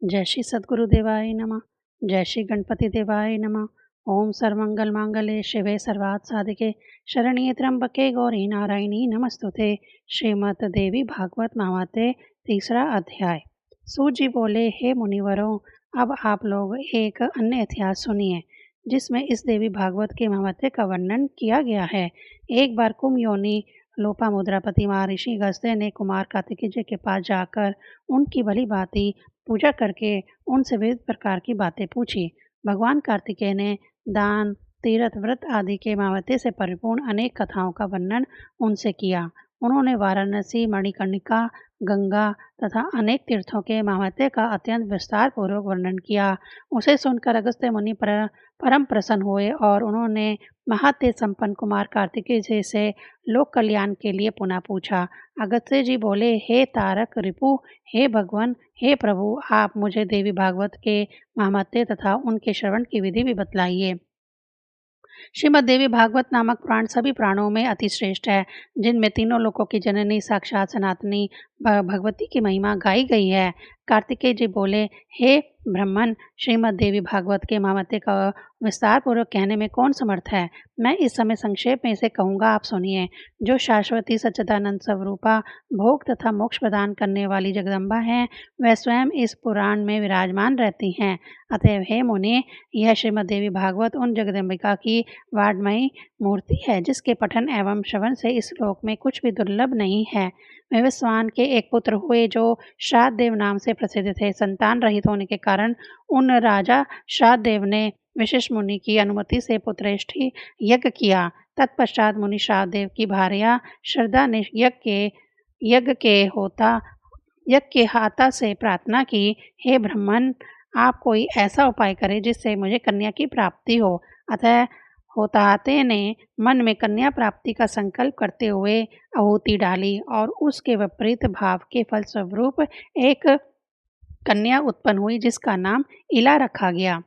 जय श्री सद्गुरु देवाय नमः। जय श्री गणपति देवाय नमः। ओम सर्वमंगल मांगल्ये शिवे सर्वार्थ साधिके शरण्ये त्र्यंबके गौरी नारायणी नमस्तुते। श्रीमद् देवी भागवत महावाते तीसरा अध्याय। सूत जी बोले, हे मुनिवरों, अब आप लोग एक अन्य इतिहास सुनिए जिसमें इस देवी भागवत के महावाते का वर्णन किया गया है। एक बार कुमयोनी लोपामुद्रापति महर्षि अगस्त्य ने कुमार कार्तिकेय के पास जाकर उनकी भली भांति पूजा करके उनसे विविध प्रकार की बातें पूछी। भगवान कार्तिकेय ने दान, तीर्थ, व्रत आदि के महावते से परिपूर्ण अनेक कथाओं का वर्णन उनसे किया। उन्होंने वाराणसी, मणिकर्णिका, गंगा तथा अनेक तीर्थों के महावते का अत्यंत विस्तार पूर्वक वर्णन किया। उसे सुनकर अगस्त्य मुनि परम प्रसन्न हुए और उन्होंने महातेज संपन्न कुमार कार्तिकेय जी से लोक कल्याण के लिए पुनः पूछा। अगस्त्य जी बोले, हे तारक रिपु, हे भगवान, हे प्रभु, आप मुझे देवी भागवत के महात्म्य तथा उनके श्रवण की विधि भी बतलाइए। श्रीमद् देवी भागवत नामक पुराण सभी पुराणों में अति श्रेष्ठ है, जिनमें तीनों लोकों की जननी साक्षात सनातनी भगवती की महिमा गाई गई है। कार्तिकेय जी बोले, हे ब्रह्मन, श्रीमद् देवी भागवत के महात्म्य का विस्तार पूर्वक कहने में कौन समर्थ है। मैं इस समय संक्षेप में इसे कहूँगा, आप सुनिए। जो शाश्वती सच्चिदानंद स्वरूपा भोग तथा मोक्ष प्रदान करने वाली जगदम्बा हैं, वह स्वयं इस पुराण में विराजमान रहती हैं। अतएव हे मुनि, यह श्रीमद् देवी भागवत उन जगदम्बिका की वाड्मयी मूर्ति है, जिसके पठन एवं श्रवण से इस लोक में कुछ भी दुर्लभ नहीं है। विवस्वान के एक पुत्र हुए जो श्राद्धदेव नाम से प्रसिद्ध थे। संतान रहित होने के कारण उन राजा श्राद्धदेव ने वशिष्ठ मुनि की अनुमति से पुत्रेष्ठी यज्ञ किया। तत्पश्चात मुनि श्राद्धदेव की भार्या श्रद्धा ने यज्ञ के हाता से प्रार्थना की, हे ब्राह्मण, आप कोई ऐसा उपाय करें जिससे मुझे कन्या की प्राप्ति हो। अतः होताते ने मन में कन्या प्राप्ति का संकल्प करते हुए आहुति डाली और उसके विपरीत भाव के फलस्वरूप एक कन्या उत्पन्न हुई, जिसका नाम इला रखा गया।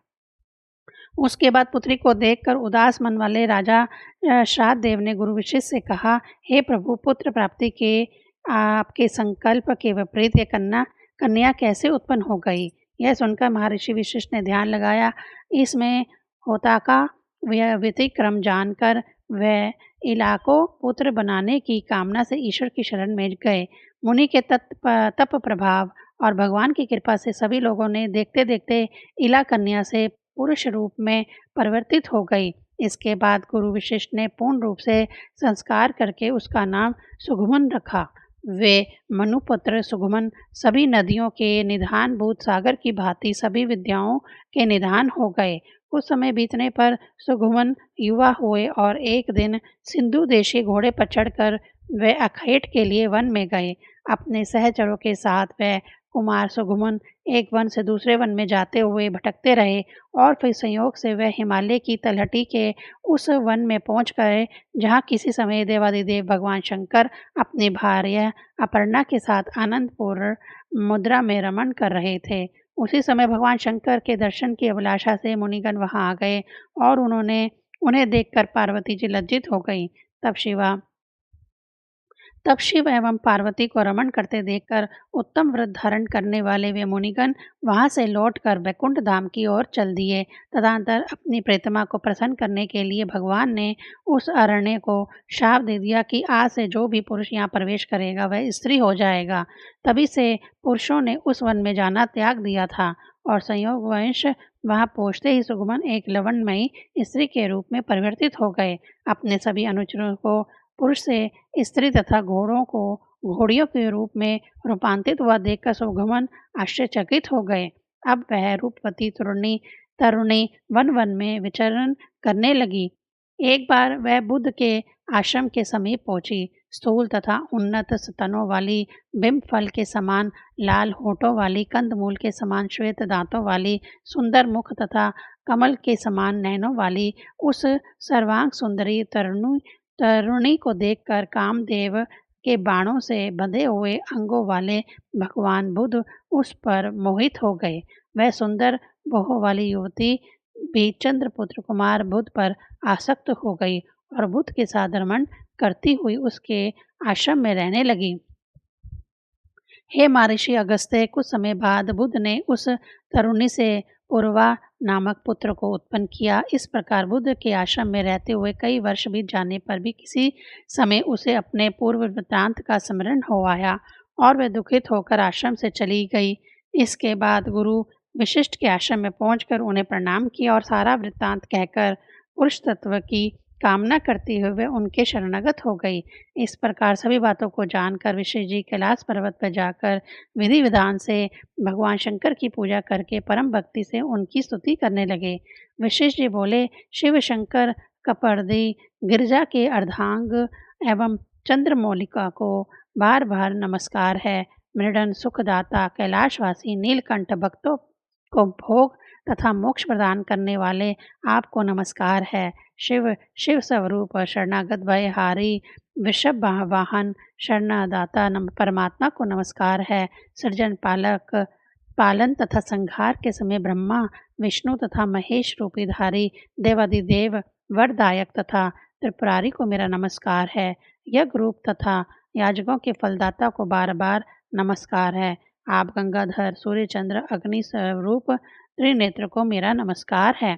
उसके बाद पुत्री को देखकर उदास मन वाले राजा श्राद्धदेव ने गुरु वशिष्ठ से कहा, हे प्रभु, पुत्र प्राप्ति के आपके संकल्प के विपरीत ये कन्या कैसे उत्पन्न हो गई। यह सुनकर महर्षि वशिष्ठ ने ध्यान लगाया। इसमें होता का व्यतिक्रम जानकर वह इला को पुत्र बनाने की कामना से ईश्वर की शरण में गए। मुनि के तप प्रभाव और भगवान की कृपा से सभी लोगों ने देखते देखते इला कन्या से पुरुष रूप में परिवर्तित हो गई। इसके बाद गुरु वशिष्ठ ने पूर्ण रूप से संस्कार करके उसका नाम सुगमन रखा। वे मनुपुत्र सुगमन सभी नदियों के निधान भूत सागर की भांति सभी विद्याओं के निधान हो गए। कुछ समय बीतने पर सुगमन युवा हुए और एक दिन सिंधु देशी घोड़े पर चढ़कर वे अखेट के लिए वन में गए। अपने सहचरों के साथ वह कुमार सुगमन एक वन से दूसरे वन में जाते हुए भटकते रहे और फिर संयोग से वह हिमालय की तलहटी के उस वन में पहुंच गए जहां किसी समय देवादिदेव भगवान शंकर अपनी भार्या अपर्णा के साथ आनंदपूर्ण मुद्रा में रमण कर रहे थे। उसी समय भगवान शंकर के दर्शन की अभिलाषा से मुनिगण वहां आ गए और उन्हें देखकर पार्वती जी लज्जित हो गई। तब शिव एवं पार्वती को रमण करते देखकर उत्तम व्रत धारण करने वाले वे मुनिगण वहां से लौटकर वैकुंठ धाम की ओर चल दिए। तदनंतर अपनी प्रेतमा को प्रसन्न करने के लिए भगवान ने उस अरण्य को शाप दे दिया कि आज से जो भी पुरुष यहाँ प्रवेश करेगा वह स्त्री हो जाएगा। तभी से पुरुषों ने उस वन में जाना त्याग दिया था और संयोगवश वहां पहुंचते ही सुगमन एक लवणमयी स्त्री के रूप में परिवर्तित हो गए। अपने सभी अनुचरों को पुरुष से स्त्री तथा घोड़ों को घोड़ियों के रूप में रूपांतरित हुआ देखकर सुगमन आश्चर्यचकित हो गए। अब वह रूपवती तरुणी वन वन में विचरण करने लगी। एक बार वह बुद्ध के आश्रम के समीप पहुंची। स्थूल तथा उन्नत स्तनों वाली, बिंब फल के समान लाल होठों वाली, कंदमूल के समान श्वेत दांतों वाली, सुंदर मुख तथा कमल के समान नैनों वाली उस सर्वांग सुंदरी तरुणी को देखकर कामदेव के बाणों से बंधे हुए अंगों वाले भगवान बुद्ध उस पर मोहित हो गए। वह सुंदर बाहों वाली युवती भी चंद्रपुत्र कुमार बुद्ध पर आसक्त हो गई और बुद्ध के साथ रमण करती हुई उसके आश्रम में रहने लगी। हे महर्षि अगस्त्य, कुछ समय बाद बुद्ध ने उस तरुणी से पूर्वा नामक पुत्र को उत्पन्न किया। इस प्रकार बुद्ध के आश्रम में रहते हुए कई वर्ष बीत जाने पर भी किसी समय उसे अपने पूर्व वृत्तांत का स्मरण हो आया और वह दुखित होकर आश्रम से चली गई। इसके बाद गुरु वशिष्ठ के आश्रम में पहुंचकर उन्हें प्रणाम किया और सारा वृत्तांत कहकर पुरुष तत्व की कामना करते हुए वह उनके शरणागत हो गई। इस प्रकार सभी बातों को जानकर वशिष्ठ जी कैलाश पर्वत पर जाकर विधि विधान से भगवान शंकर की पूजा करके परम भक्ति से उनकी स्तुति करने लगे। वशिष्ठ जी बोले, शिव शंकर कपर्दी गिरिजा के अर्धांग एवं चंद्रमौलिका को बार बार नमस्कार है। मृडन सुखदाता कैलाशवासी नीलकंठ भक्तों को भोग तथा मोक्ष प्रदान करने वाले आपको नमस्कार है। शिव स्वरूप शरणागत भयहारी वृषभ वाहन शरणादाता परमात्मा को नमस्कार है। सृजन पालक पालन तथा संहार के समय ब्रह्मा विष्णु तथा महेश रूपीधारी देवादिदेव वरदायक तथा त्रिपुरारी को मेरा नमस्कार है। यज्ञ रूप तथा याजकों के फलदाता को बार बार नमस्कार है। आप गंगाधर सूर्य चंद्र अग्नि स्वरूप त्रिनेत्र को मेरा नमस्कार है।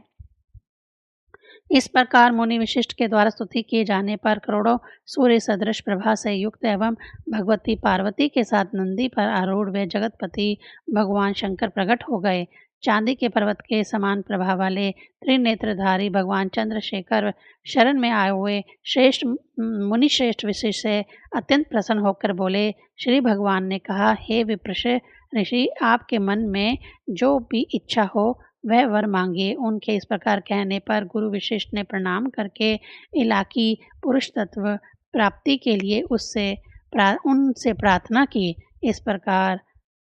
इस प्रकार मुनि विशिष्ट के द्वारा स्तुति किए जाने पर करोड़ों सूर्य सदृश प्रभा से युक्त एवं भगवती पार्वती के साथ नंदी पर आरूढ़ वे जगतपति भगवान शंकर प्रकट हो गए। चांदी के पर्वत के समान प्रभा वाले त्रिनेत्रधारी भगवान चंद्रशेखर शरण में आए हुए श्रेष्ठ मुनि श्रेष्ठ विशिष्ट से अत्यंत प्रसन्न होकर बोले, श्री भगवान ने कहा, हे विप्रश ऋषि, आपके मन में जो भी इच्छा हो वह वर मांगिए। उनके इस प्रकार कहने पर गुरु वशिष्ठ ने प्रणाम करके इलाकी पुरुष तत्व प्राप्ति के लिए उनसे प्रार्थना की। इस प्रकार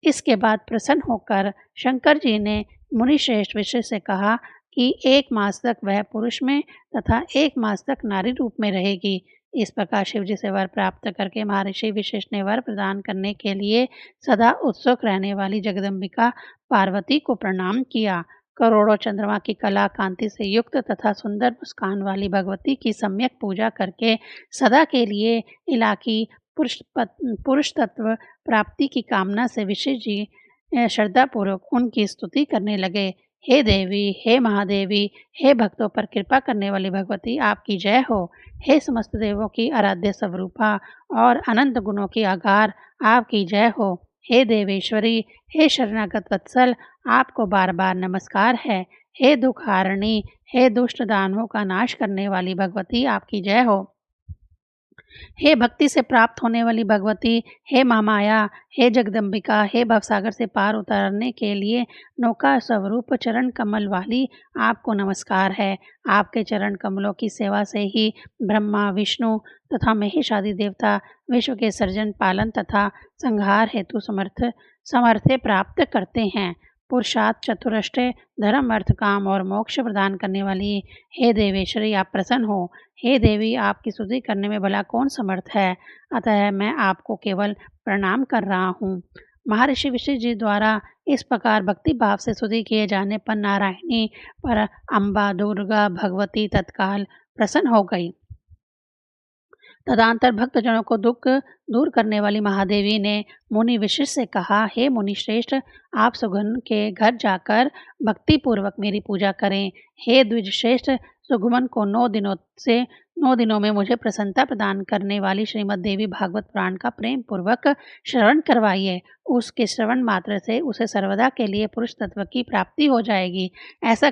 इसके बाद प्रसन्न होकर शंकर जी ने मुनि श्रेष्ठ वशिष्ठ से कहा कि 1 मास तक वह पुरुष में तथा 1 मास तक नारी रूप में रहेगी। इस प्रकार शिवजी से वर प्राप्त करके महर्षि वशिष्ठ ने वर प्रदान करने के लिए सदा उत्सुक रहने वाली जगदम्बिका पार्वती को प्रणाम किया। करोड़ों चंद्रमा की कला कांति से युक्त तथा सुंदर मुस्कान वाली भगवती की सम्यक पूजा करके सदा के लिए इलाकी पुरुष तत्व प्राप्ति की कामना से वशिष्ठ जी श्रद्धापूर्वक उनकी स्तुति करने लगे। हे देवी, हे महादेवी, हे भक्तों पर कृपा करने वाली भगवती, आपकी जय हो। हे समस्त देवों की आराध्य स्वरूपा और अनंत गुणों की आगार, आपकी जय हो। हे देवेश्वरी, हे शरणागत वत्सल, आपको बार बार नमस्कार है। हे दुखारणी, हे दुष्ट दानवों का नाश करने वाली भगवती, आपकी जय हो। हे भक्ति से प्राप्त होने वाली भगवती, हे महामाया, हे जगदम्बिका, हे भवसागर से पार उतारने के लिए नौका स्वरूप चरण कमल वाली, आपको नमस्कार है। आपके चरण कमलों की सेवा से ही ब्रह्मा विष्णु तथा महेश आदि देवता विश्व के सर्जन पालन तथा संहार हेतु समर्थे प्राप्त करते हैं। पुरुषार्थ चतुष्टय धर्म अर्थ काम और मोक्ष प्रदान करने वाली हे देवेश्वरी, आप प्रसन्न हो। हे देवी, आपकी स्तुति करने में भला कौन समर्थ है, अतः मैं आपको केवल प्रणाम कर रहा हूँ। महर्षि वशिष्ठ जी द्वारा इस प्रकार भक्ति भाव से स्तुति किए जाने पर नारायणी पर अम्बा दुर्गा भगवती तत्काल प्रसन्न हो गई। तदंतर भक्तजनों को दुख दूर करने वाली महादेवी ने मुनि वशिष्ठ से कहा, हे मुनि श्रेष्ठ, आप सुगन के घर जाकर भक्ति पूर्वक मेरी पूजा करें। हे द्विज श्रेष्ठ, सुगमन को 9 दिनों में मुझे प्रसन्नता प्रदान करने वाली श्रीमद् देवी भागवत पुराण का प्रेम पूर्वक श्रवण करवाइए। उसके श्रवण मात्र से उसे सर्वदा के लिए पुरुष तत्व की प्राप्ति हो जाएगी। ऐसा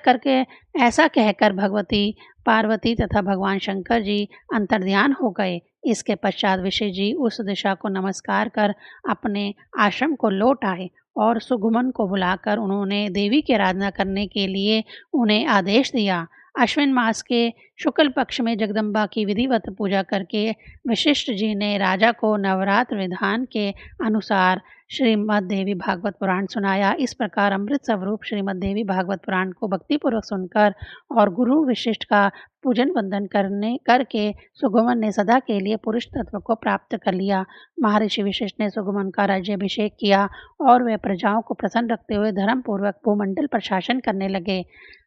कहकर भगवती पार्वती तथा भगवान शंकर जी अंतर्ध्यान हो गए। इसके पश्चात वशिष्ठ जी उस दिशा को नमस्कार कर अपने आश्रम को लौट आए और सुगमन को बुलाकर उन्होंने देवी की आराधना करने के लिए उन्हें आदेश दिया। अश्विन मास के शुक्ल पक्ष में जगदम्बा की विधिवत पूजा करके वशिष्ठ जी ने राजा को नवरात्र विधान के अनुसार श्रीमद् देवी भागवत पुराण सुनाया। इस प्रकार अमृत स्वरूप श्रीमद् देवी भागवत पुराण को भक्तिपूर्वक सुनकर और गुरु वशिष्ठ का पूजन वंदन करके सुगमन ने सदा के लिए पुरुष तत्व को प्राप्त कर लिया। महर्षि वशिष्ठ ने सुगमन का राज्याभिषेक किया और वे प्रजाओं को प्रसन्न रखते हुए धर्म पूर्वक भूमंडल पर शासन करने लगे।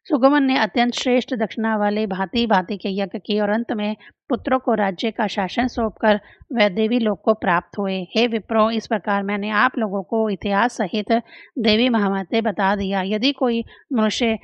सुगमन ने अत्यंत श्रेष्ठ दक्षिणा वाले भांति भांति के यज्ञ किए और अंत में पुत्रों को राज्य का शासन सौंपकर वह देवी लोक को प्राप्त हुए। हे विप्रो, इस प्रकार मैंने आप लोगों को इतिहास सहित देवी महात्म्य बता दिया। यदि कोई मनुष्य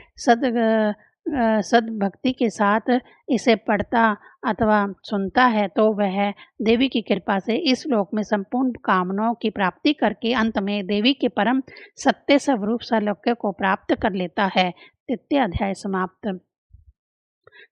सद्भक्ति के साथ इसे पढ़ता अथवा सुनता है तो वह देवी की कृपा से इस लोक में संपूर्ण कामनाओं की प्राप्ति करके अंत में देवी के परम सत्य स्वरूप सालोक्य को प्राप्त कर लेता है। तृतीय अध्याय समाप्त।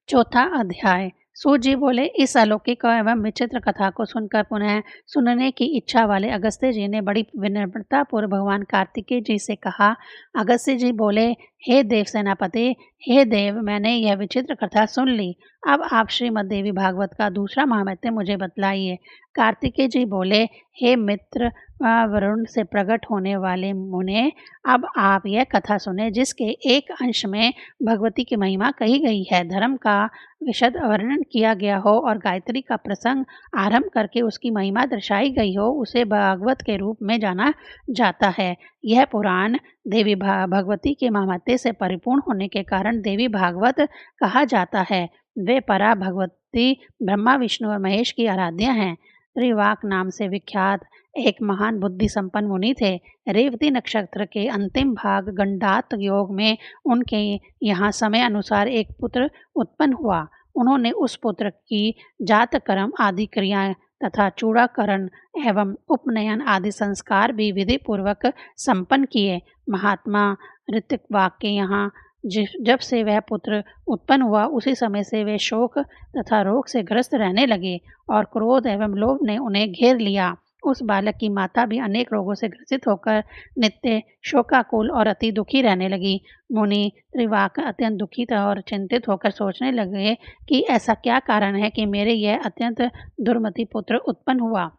चौथा अध्याय। सूत जी बोले, इस अलौकिक एवं विचित्र कथा को सुनकर पुनः सुनने की इच्छा वाले अगस्त्य जी ने बड़ी विनम्रता पूर्व भगवान कार्तिकेय जी से कहा। अगस्त्य जी बोले, हे देव सेनापति, हे देव, मैंने यह विचित्र कथा सुन ली। अब आप श्रीमद् देवी भागवत का दूसरा महात्म्य मुझे बतलाइए। कार्तिकेय जी बोले, हे मित्र वरुण से प्रकट होने वाले मुने, अब आप यह कथा सुने जिसके एक अंश में भगवती की महिमा कही गई है, धर्म का विशद वर्णन किया गया हो और गायत्री का प्रसंग आरंभ करके उसकी महिमा दर्शाई गई हो, उसे भागवत के रूप में जाना जाता है। यह पुराण देवी भगवती के महात्म्य से परिपूर्ण होने के कारण देवी भागवत कहा जाता है। वे परा भगवती ब्रह्मा विष्णु और महेश की आराध्या हैं। त्रिवाक नाम से विख्यात एक महान बुद्धि संपन्न मुनि थे। रेवती नक्षत्र के अंतिम भाग गंडात योग में उनके यहाँ समय अनुसार एक पुत्र उत्पन्न हुआ। उन्होंने उस पुत्र की जात कर्म आदि क्रियाएं तथा चूड़ाकरण एवं उपनयन आदि संस्कार भी विधि पूर्वक संपन्न किए। महात्मा ऋत्विक के यहाँ जब से वह पुत्र उत्पन्न हुआ उसी समय से वे शोक तथा रोग से ग्रस्त रहने लगे और क्रोध एवं लोभ ने उन्हें घेर लिया। उस बालक की माता भी अनेक रोगों से ग्रसित होकर नित्य शोकाकुल और अति दुखी रहने लगी। मुनि त्रिवाक अत्यंत दुखी था और चिंतित होकर सोचने लगे कि ऐसा क्या कारण है कि मेरे यह अत्यंत दुर्मति पुत्र उत्पन्न हुआ।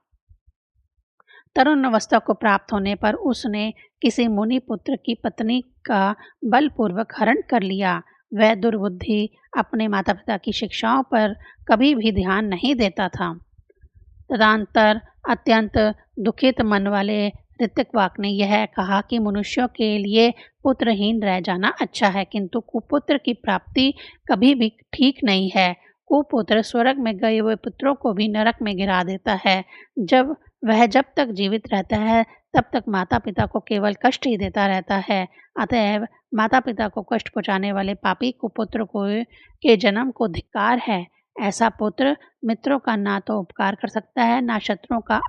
तरुण अवस्था को प्राप्त होने पर उसने किसी मुनि पुत्र की पत्नी का बलपूर्वक हरण कर लिया। वह दुर्बुद्धि अपने माता पिता की शिक्षाओं पर कभी भी ध्यान नहीं देता था। तदनंतर अत्यंत दुखित मन वाले ऋत्विक ने यह कहा कि मनुष्यों के लिए पुत्रहीन रह जाना अच्छा है, किंतु कुपुत्र की प्राप्ति कभी भी ठीक नहीं है। कुपुत्र स्वर्ग में गए हुए पुत्रों को भी नरक में गिरा देता है। जब तक जीवित रहता है तब तक माता पिता को केवल कष्ट ही देता रहता है। अतएव माता पिता को कष्ट पहुँचाने वाले पापी कुपुत्र के जन्म को धिक्कार है। ऐसा पुत्र मित्रों का ना तो उपकार कर सकता है, ना शत्रुओं का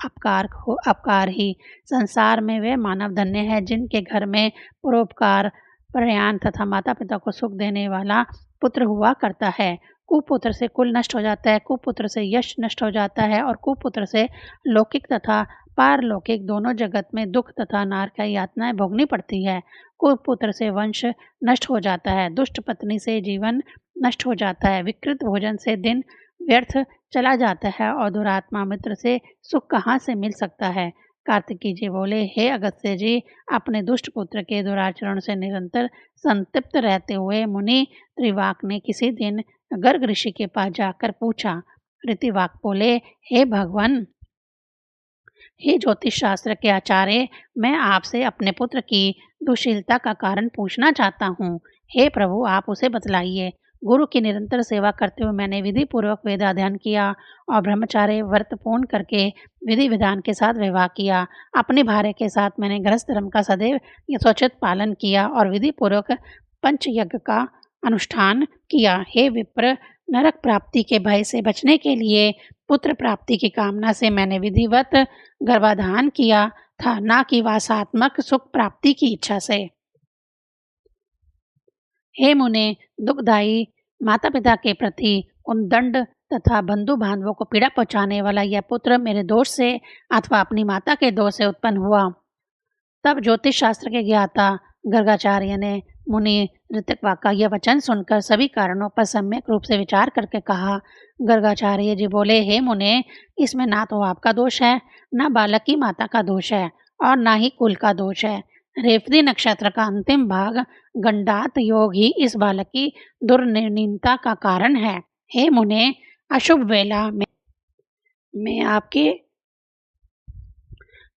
अपकार ही। संसार में वे मानव धन्य है जिनके घर में परोपकार, प्रयाण तथा माता पिता को सुख देने वाला पुत्र हुआ करता है। कुपुत्र से कुल नष्ट हो जाता है, कुपुत्र से यश नष्ट हो जाता है और कुपुत्र से लौकिक तथा पारलौकिक दोनों जगत में दुख तथा नरक यातनाएं भोगनी पड़ती है। कुपुत्र से वंश नष्ट हो जाता है, दुष्ट पत्नी से जीवन नष्ट हो जाता है, विकृत भोजन से दिन व्यर्थ चला जाता है और दुरात्मा मित्र से सुख कहाँ से मिल सकता है। कार्तिकेय जी बोले, हे अगस्त्य जी, अपने दुष्ट पुत्र के दुराचरण से निरंतर संतप्त रहते हुए मुनि त्रिवाक ने किसी दिन गर्ग ऋषि के पास जाकर पूछा। ऋत्विक बोले, हे भगवान, हे ज्योतिष शास्त्र के आचार्य, मैं आपसे अपने पुत्र की दुशीलता का कारण पूछना चाहता हूँ। हे प्रभु, आप उसे बतलाइए। गुरु की निरंतर सेवा करते हुए मैंने विधि पूर्वक वेदाध्ययन किया और ब्रह्मचार्य व्रत पूर्ण करके विधि विधान के साथ विवाह किया। अपने भार्य के साथ मैंने गृहस्थ धर्म का सदैव यथोचित पालन किया और विधि पूर्वक पंचयज्ञ का अनुष्ठान किया। हे विप्र, नरक प्राप्ति के भय से बचने के लिए पुत्र प्राप्ति की कामना से मैंने विधिवत गर्भाधान किया था, ना कि वासात्मक सुख प्राप्ति की इच्छा से। हे मुने, दुखदायी माता पिता के प्रति उद्दंड तथा बंधु बांधवों को पीड़ा पहुँचाने वाला यह पुत्र मेरे दोष से अथवा अपनी माता के दोष से उत्पन्न हुआ। तब ज्योतिष शास्त्र के ज्ञाता गर्गाचार्य ने मुनि ऋत्विक का यह वचन सुनकर सभी कारणों पर सम्यक रूप से विचार करके कहा। गर्गाचार्य जी बोले, हे मुने, इसमें ना तो आपका दोष है, ना बालक की माता का दोष है और ना ही कुल का दोष है। रेवती नक्षत्र का अंतिम भाग गंडात योग ही इस बालक की दुर्निर्णयता का कारण है। हे मुने, अशुभ वेला में आपके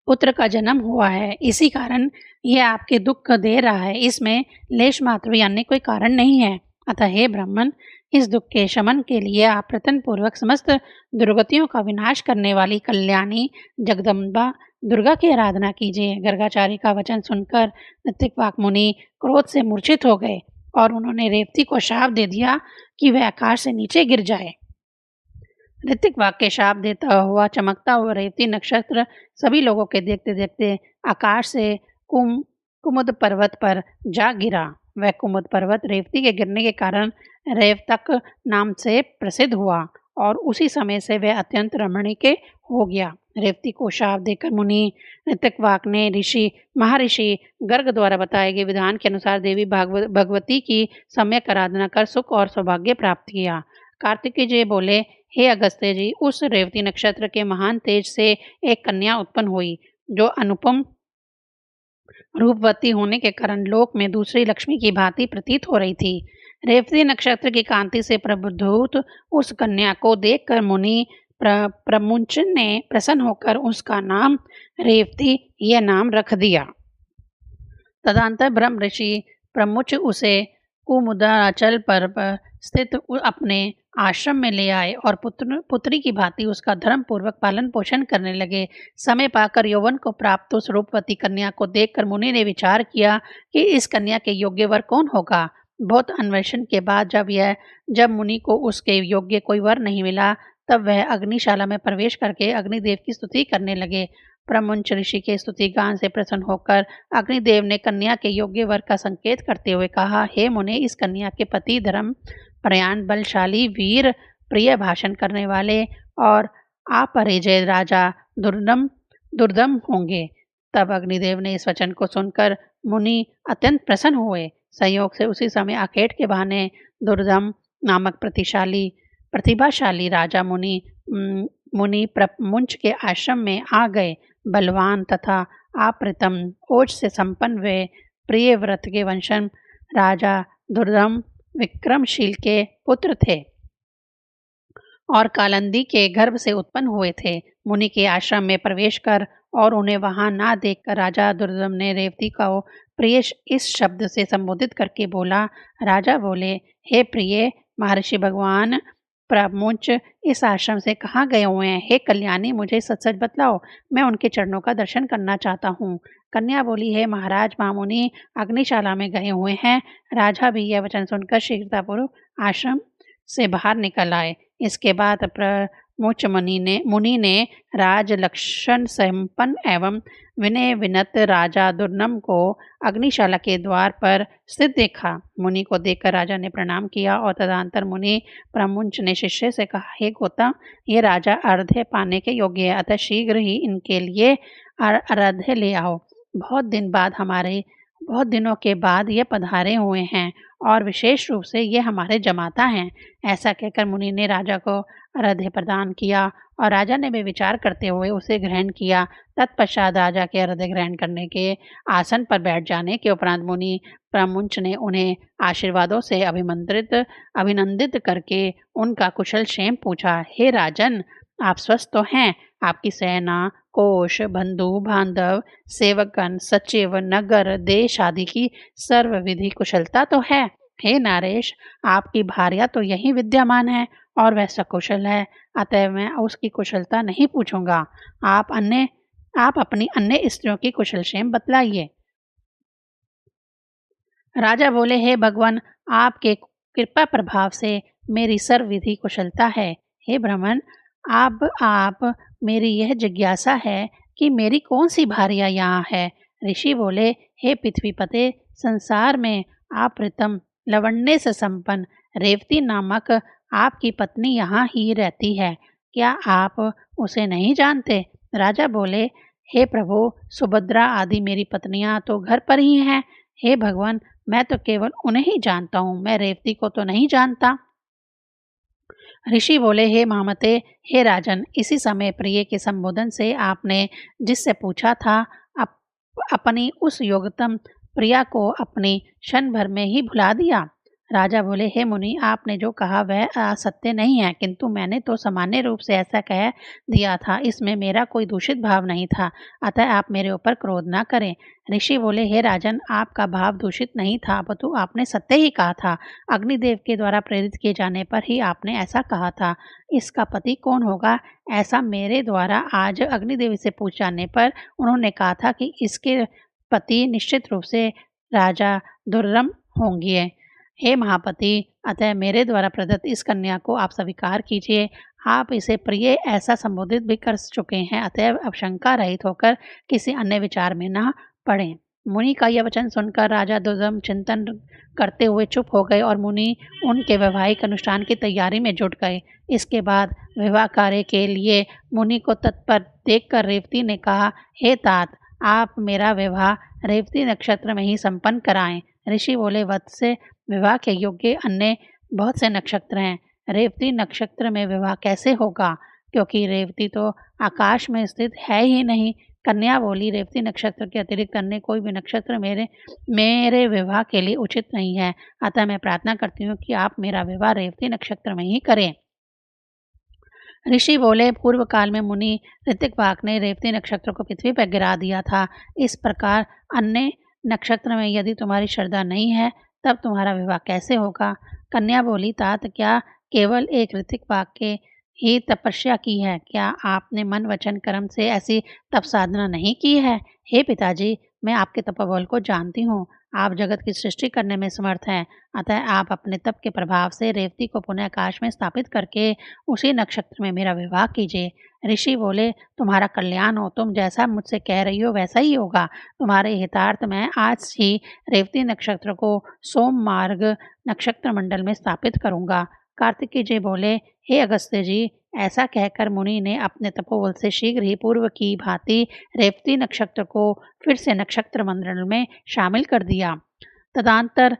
पुत्र का जन्म हुआ है, इसी कारण यह आपके दुख दे रहा है। इसमें लेश मात्र भी अन्य कोई कारण नहीं है। अतः हे ब्राह्मण, इस दुख के शमन के लिए आप प्रयत्न पूर्वक समस्त दुर्गतियों का विनाश करने वाली कल्याणी जगदम्बा दुर्गा की आराधना कीजिए। गर्गाचारी का वचन सुनकर ऋत्विकवाक मुनि क्रोध से मूर्छित हो गए और उन्होंने रेवती को शाप दे दिया कि वह आकाश से नीचे गिर जाए। ऋत्विकवाक के शाप देता हुआ चमकता हुआ रेवती नक्षत्र सभी लोगों के देखते देखते आकाश से कुमुद पर्वत पर जा गिरा। वह कुमुद पर्वत रेवती के गिरने के कारण रेवतक नाम से प्रसिद्ध हुआ और उसी समय से वह अत्यंत रमणीय हो गया। रेवती को शाप देकर मुनि ऋत्विकवाक ने महर्षि गर्ग द्वारा बताए गए विधान के अनुसार देवी भगवती की सम्यक आराधना कर सुख और सौभाग्य प्राप्त किया। कार्तिकेय जी बोले, हे अगस्त्य जी, उस रेवती नक्षत्र के महान तेज से एक कन्या उत्पन्न हुई जो अनुपम रूपवती होने के कारण लोक में दूसरी लक्ष्मी की भांति प्रतीत हो रही थी। रेवती नक्षत्र की कांति से प्रबुद्धूत उस कन्या को देखकर मुनि प्रमुंच ने प्रसन्न होकर उसका नाम रेवती यह नाम रख दिया। तदंतर ब्रह्म ऋषि प्रमुच उसे कुमुदाचल पर स्थित अपने आश्रम में ले आए और पुत्री की भांति उसका धर्म पूर्वक पालन पोषण करने लगे। समय पाकर यौवन को प्राप्त उस रूपवती कन्या को देखकर मुनि ने विचार किया कि इस कन्या के योग्य वर कौन होगा। बहुत अन्वेषण के बाद जब मुनि को उसके योग्य कोई वर नहीं मिला, तब वह अग्निशाला में प्रवेश करके अग्निदेव की स्तुति करने लगे। प्रमुंच ऋषि के स्तुति गान से प्रसन्न होकर अग्निदेव ने कन्या के योग्य वर का संकेत करते हुए कहा, हे मुने, इस कन्या के पति धर्म प्रयाण बलशाली वीर प्रिय भाषण करने वाले और अपरिजय राजा दुर्दम होंगे। तब अग्निदेव ने इस वचन को सुनकर मुनि अत्यंत प्रसन्न हुए। संयोग से उसी समय आखेट के बहाने दुर्दम नामक प्रतिभाशाली राजा मुनि मुंच के आश्रम में आ गए। बलवान तथा अप्रतिम ओज से संपन्न वे प्रिय व्रत के वंशज राजा दुर्दम विक्रमशील के पुत्र थे और कालंदी के गर्भ से उत्पन्न हुए थे। मुनि के आश्रम में प्रवेश कर और उन्हें वहां ना देखकर राजा दुर्दम ने रेवती को प्रिय इस शब्द से संबोधित करके बोला। राजा बोले, हे प्रिय, महर्षि भगवान प्रमुच इस आश्रम से कहाँ गए हुए हैं? हे कल्याणी, मुझे सच सच बतलाओ, मैं उनके चरणों का दर्शन करना चाहता हूँ। कन्या बोली, हे महाराज, मामुनि अग्निशाला में गए हुए हैं। राजा भी यह वचन सुनकर शीघ्रतापूर्वक आश्रम से बाहर निकल आए। इसके बाद प्रमुच मुनि ने राज लक्षण संपन्न एवं विनय विनत राजा दुर्दम को अग्निशाला के द्वार पर स्थित देखा। मुनि को देखकर राजा ने प्रणाम किया और तदंतर मुनि प्रमुच ने शिष्य से कहा, हे गौतम, ये राजा अर्घ्य पाने के योग्य है, अतः शीघ्र ही इनके लिए अर्घ्य ले आओ। बहुत दिनों के बाद ये पधारे हुए हैं और विशेष रूप से ये हमारे जमाता हैं। ऐसा कहकर मुनि ने राजा को अर्घ्य प्रदान किया और राजा ने भी विचार करते हुए उसे ग्रहण किया। तत्पश्चात राजा के अर्घ्य ग्रहण करने के आसन पर बैठ जाने के उपरांत मुनि प्रमुच ने उन्हें आशीर्वादों से अभिनंदित करके उनका कुशल क्षेम पूछा। हे राजन, आप स्वस्थ तो हैं? आपकी सेना, कोश, बंधु बांधव, सेवकगण, सचिव, नगर, देश आदि की सर्वविधि कुशलता तो है? हे नारेश, आपकी भार्या तो यही विद्यमान है और वह सकुशल है, अतः मैं उसकी कुशलता नहीं पूछूंगा। आप अपनी अन्य स्त्रियों की कुशल क्षेम बतलाइए। राजा बोले, हे भगवान, आपके कृपा प्रभाव से मेरी सर्वविधि कुशलता है। हे ब्राह्मण, अब आप मेरी यह जिज्ञासा है कि मेरी कौन सी भार्या यहाँ है? ऋषि बोले, हे पृथ्वीपते, संसार में अप्रतिम लवण्य से संपन्न रेवती नामक आपकी पत्नी यहाँ ही रहती है। क्या आप उसे नहीं जानते? राजा बोले, हे प्रभु, सुभद्रा आदि मेरी पत्नियां तो घर पर ही हैं। हे भगवान, मैं तो केवल उन्हें ही जानता हूँ, मैं रेवती को तो नहीं जानता। ऋषि बोले, हे महामते, हे राजन, इसी समय प्रिय के संबोधन से आपने जिससे पूछा था, अपनी उस योगतम प्रिया को अपनी क्षण भर में ही भुला दिया। राजा बोले, हे मुनि, आपने जो कहा वह सत्य नहीं है, किंतु मैंने तो सामान्य रूप से ऐसा कह दिया था, इसमें मेरा कोई दूषित भाव नहीं था, अतः आप मेरे ऊपर क्रोध ना करें। ऋषि बोले, हे राजन, आपका भाव दूषित नहीं था, अपितु आपने सत्य ही कहा था। अग्निदेव के द्वारा प्रेरित किए जाने पर ही आपने ऐसा कहा था। इसका पति कौन होगा, ऐसा मेरे द्वारा आज अग्निदेव से पूछ जाने पर उन्होंने कहा था कि इसके पति निश्चित रूप से राजा दुर्रम होंगे। हे महापति, अतः मेरे द्वारा प्रदत्त इस कन्या को आप स्वीकार कीजिए। आप इसे प्रिय ऐसा संबोधित भी कर चुके हैं, अतः अब शंका रहित होकर किसी अन्य विचार में न पड़ें। मुनि का यह वचन सुनकर राजा दुर्दम चिंतन करते हुए चुप हो गए और मुनि उनके वैवाहिक अनुष्ठान की तैयारी में जुट गए। इसके बाद विवाह कार्य के लिए मुनि को तत्पर देखकर रेवती ने कहा, हे तात, आप मेरा विवाह रेवती नक्षत्र में ही संपन्न कराएं। ऋषि बोले, वत्स, विवाह के योग्य अन्य बहुत से नक्षत्र हैं, रेवती नक्षत्र में विवाह कैसे होगा, क्योंकि रेवती तो आकाश में स्थित है ही नहीं। कन्या बोली, रेवती नक्षत्र के अतिरिक्त अन्य कोई भी नक्षत्र मेरे मेरे विवाह के लिए उचित नहीं है, अतः मैं प्रार्थना करती हूँ कि आप मेरा विवाह रेवती नक्षत्र में ही करें। ऋषि बोले, पूर्व काल में मुनि ऋतिकवाक ने रेवती नक्षत्र को पृथ्वी पर गिरा दिया था। इस प्रकार अन्य नक्षत्र में यदि तुम्हारी श्रद्धा नहीं है, तब तुम्हारा विवाह कैसे होगा। कन्या बोली, तात, क्या केवल एक ऋतिकवाक के ही तपस्या की है, क्या आपने मन वचन कर्म से ऐसी तप साधना नहीं की है। हे पिताजी, मैं आपके तपोबल को जानती हूँ, आप जगत की सृष्टि करने में समर्थ हैं, अतः आप अपने तप के प्रभाव से रेवती को पुनः आकाश में स्थापित करके उसी नक्षत्र में मेरा विवाह कीजिए। ऋषि बोले, तुम्हारा कल्याण हो, तुम जैसा मुझसे कह रही हो वैसा ही होगा। तुम्हारे हितार्थ मैं आज ही रेवती नक्षत्र को सोम मार्ग नक्षत्र मंडल में स्थापित करूंगा। कार्तिकेय जी बोले, हे अगस्त्य जी, ऐसा कहकर मुनि ने अपने तपोबल से शीघ्र ही पूर्व की भांति रेवती नक्षत्र को फिर से नक्षत्र मंडल में शामिल कर दिया। तदंतर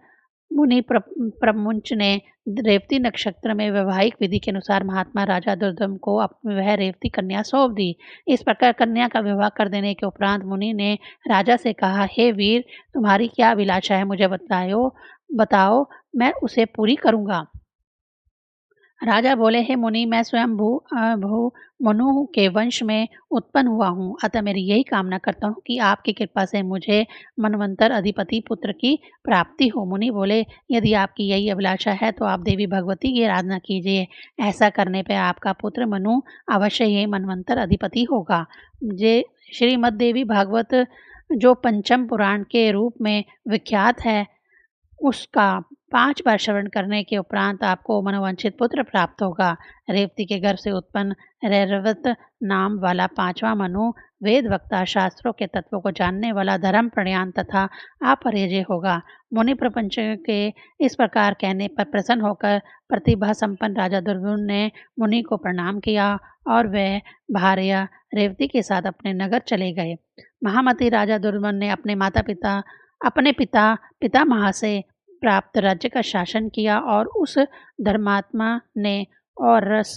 मुनि प्रमुंच ने रेवती नक्षत्र में वैवाहिक विधि के अनुसार महात्मा राजा दुर्दम को वह रेवती कन्या सौंप दी। इस प्रकार कन्या का विवाह कर देने के उपरांत मुनि ने राजा से कहा, हे वीर, तुम्हारी क्या अभिलाषा है, मुझे बताओ, मैं उसे पूरी करूंगा। राजा बोले, हे मुनि, मैं स्वयं भू मनु के वंश में उत्पन्न हुआ हूँ, अतः मेरी यही कामना करता हूँ कि आपकी कृपा से मुझे मनवंतर अधिपति पुत्र की प्राप्ति हो। मुनि बोले, यदि आपकी यही अभिलाषा है तो आप देवी भगवती की आराधना कीजिए, ऐसा करने पर आपका पुत्र मनु अवश्य ही मनवंतर अधिपति होगा। जे श्रीमद देवी भागवत जो पंचम पुराण के रूप में विख्यात है, उसका 5 बार श्रवण करने के उपरांत आपको मनोवांछित पुत्र प्राप्त होगा। रेवती के गर्भ से उत्पन्न रैवत नाम वाला 5वां मनु वेद वक्ता, शास्त्रों के तत्वों को जानने वाला, धर्म प्रयाण तथा अपरिजय होगा। मुनि प्रपंच के इस प्रकार कहने पर प्रसन्न होकर प्रतिभा संपन्न राजा दुर्योधन ने मुनि को प्रणाम किया और वह भार्या रेवती के साथ अपने नगर चले गए। महामती राजा दुर्योधन ने अपने पिता पितामह से प्राप्त राज्य का शासन किया और उस धर्मात्मा ने और रस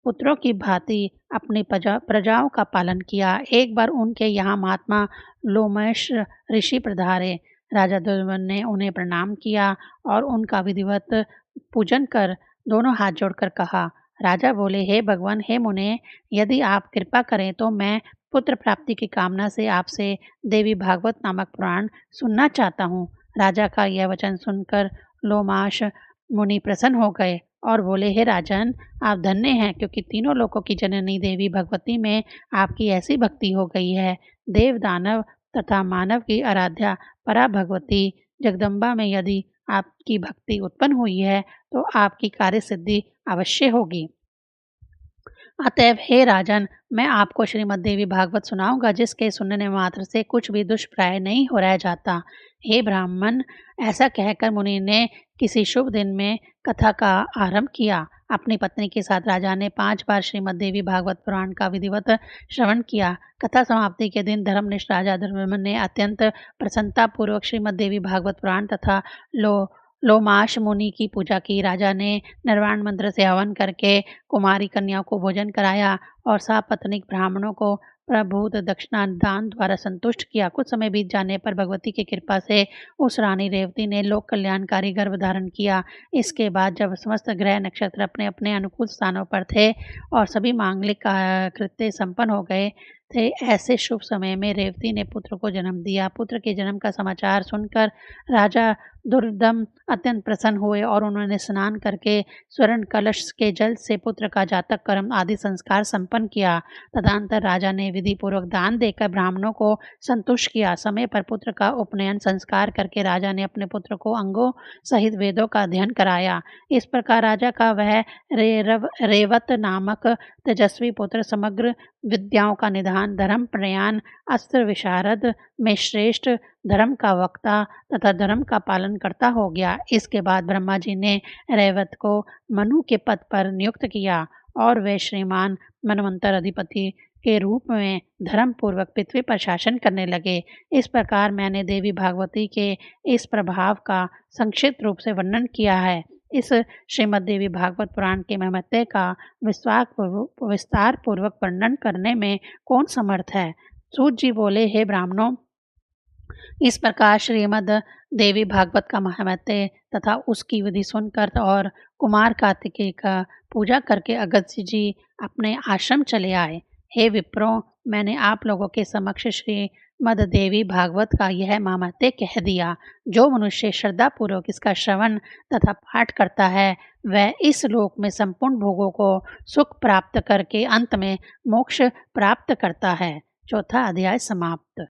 पुत्रों की भांति अपनी प्रजाओं का पालन किया। एक बार उनके यहाँ महात्मा लोमश ऋषि पधारे। राजा दुर्योधन ने उन्हें प्रणाम किया और उनका विधिवत पूजन कर दोनों हाथ जोड़कर कहा। राजा बोले, हे भगवान, हे मुने, यदि आप कृपा करें तो मैं पुत्र प्राप्ति की कामना से आपसे देवी भागवत नामक पुराण सुनना चाहता हूँ। राजा का यह वचन सुनकर लोमाश मुनि प्रसन्न हो गए और बोले, हे राजन, आप धन्य हैं, क्योंकि तीनों लोकों की जननी देवी भगवती में आपकी ऐसी भक्ति हो गई है। देव, दानव तथा मानव की आराध्या परा भगवती जगदम्बा में यदि आपकी भक्ति उत्पन्न हुई है तो आपकी कार्य सिद्धि अवश्य होगी। अतएव हे राजन, मैं आपको श्रीमद देवी भागवत सुनाऊंगा, जिसके सुनने मात्र से कुछ भी दुष्प्राय नहीं हो रह जाता। हे ब्राह्मण, ऐसा कहकर मुनि ने किसी शुभ दिन में कथा का आरंभ किया। अपनी पत्नी के साथ राजा ने 5 बार श्रीमद देवी भागवत पुराण का विधिवत श्रवण किया। कथा समाप्ति के दिन धर्मनिष्ठ राजा धर्मवर्मन ने अत्यंत प्रसन्नता पूर्वक श्रीमद देवी भागवत पुराण तथा लोमाश मुनि की पूजा की। राजा ने निर्वाण मंत्र से हवन करके कुमारी कन्याओं को भोजन कराया और सपत्नीक ब्राह्मणों को प्रभुत दक्षिणा दान द्वारा संतुष्ट किया। कुछ समय बीत जाने पर भगवती की कृपा से उस रानी रेवती ने लोक कल्याणकारी गर्भ धारण किया। इसके बाद जब समस्त ग्रह नक्षत्र अपने अपने अनुकूल स्थानों पर थे और सभी मांगलिक कृत्य संपन्न हो गए थे, ऐसे शुभ समय में रेवती ने पुत्र को जन्म दिया। पुत्र के जन्म का समाचार सुनकर राजा दुर्दम अत्यंत प्रसन्न हुए और उन्होंने स्नान करके स्वर्ण कलश के जल से पुत्र का जातक कर्म आदि संस्कार संपन्न किया। तदनंतर राजा ने विधि पूर्वक दान देकर ब्राह्मणों को संतुष्ट किया। समय पर पुत्र का उपनयन संस्कार करके राजा ने अपने पुत्र को अंगों सहित वेदों का अध्ययन कराया। इस प्रकार राजा का वह रेवत नामक तेजस्वी पुत्र समग्र विद्याओं का निधान, धर्म प्रयाण, अस्त्र विशारद में श्रेष्ठ, धर्म का वक्ता तथा धर्म का पालन करता हो गया। इसके बाद ब्रह्मा जी ने रेवत को मनु के पद पर नियुक्त किया और वे श्रीमान मनवंतर अधिपति के रूप में धर्म पूर्वक पृथ्वी पर शासन करने लगे। इस प्रकार मैंने देवी भागवती के इस प्रभाव का संक्षिप्त रूप से वर्णन किया है। इस श्रीमद् देवी भागवत पुराण के महत्व का विस्तार पूर्वक वर्णन करने में कौन समर्थ है। सूत जी बोले, हे ब्राह्मणों, इस प्रकार श्रीमद् देवी भागवत का महत्व तथा उसकी विधि सुनकर और कुमार कार्तिकेय का पूजा करके अगस्त्य जी अपने आश्रम चले आए। हे विप्रों, मैंने आप लोगों के समक्ष श्रीमद् देवी भागवत का यह महत्व कह दिया। जो मनुष्य श्रद्धापूर्वक इसका श्रवण तथा पाठ करता है, वह इस लोक में संपूर्ण भोगों को सुख प्राप्त करके अंत में मोक्ष प्राप्त करता है। चौथा अध्याय समाप्त।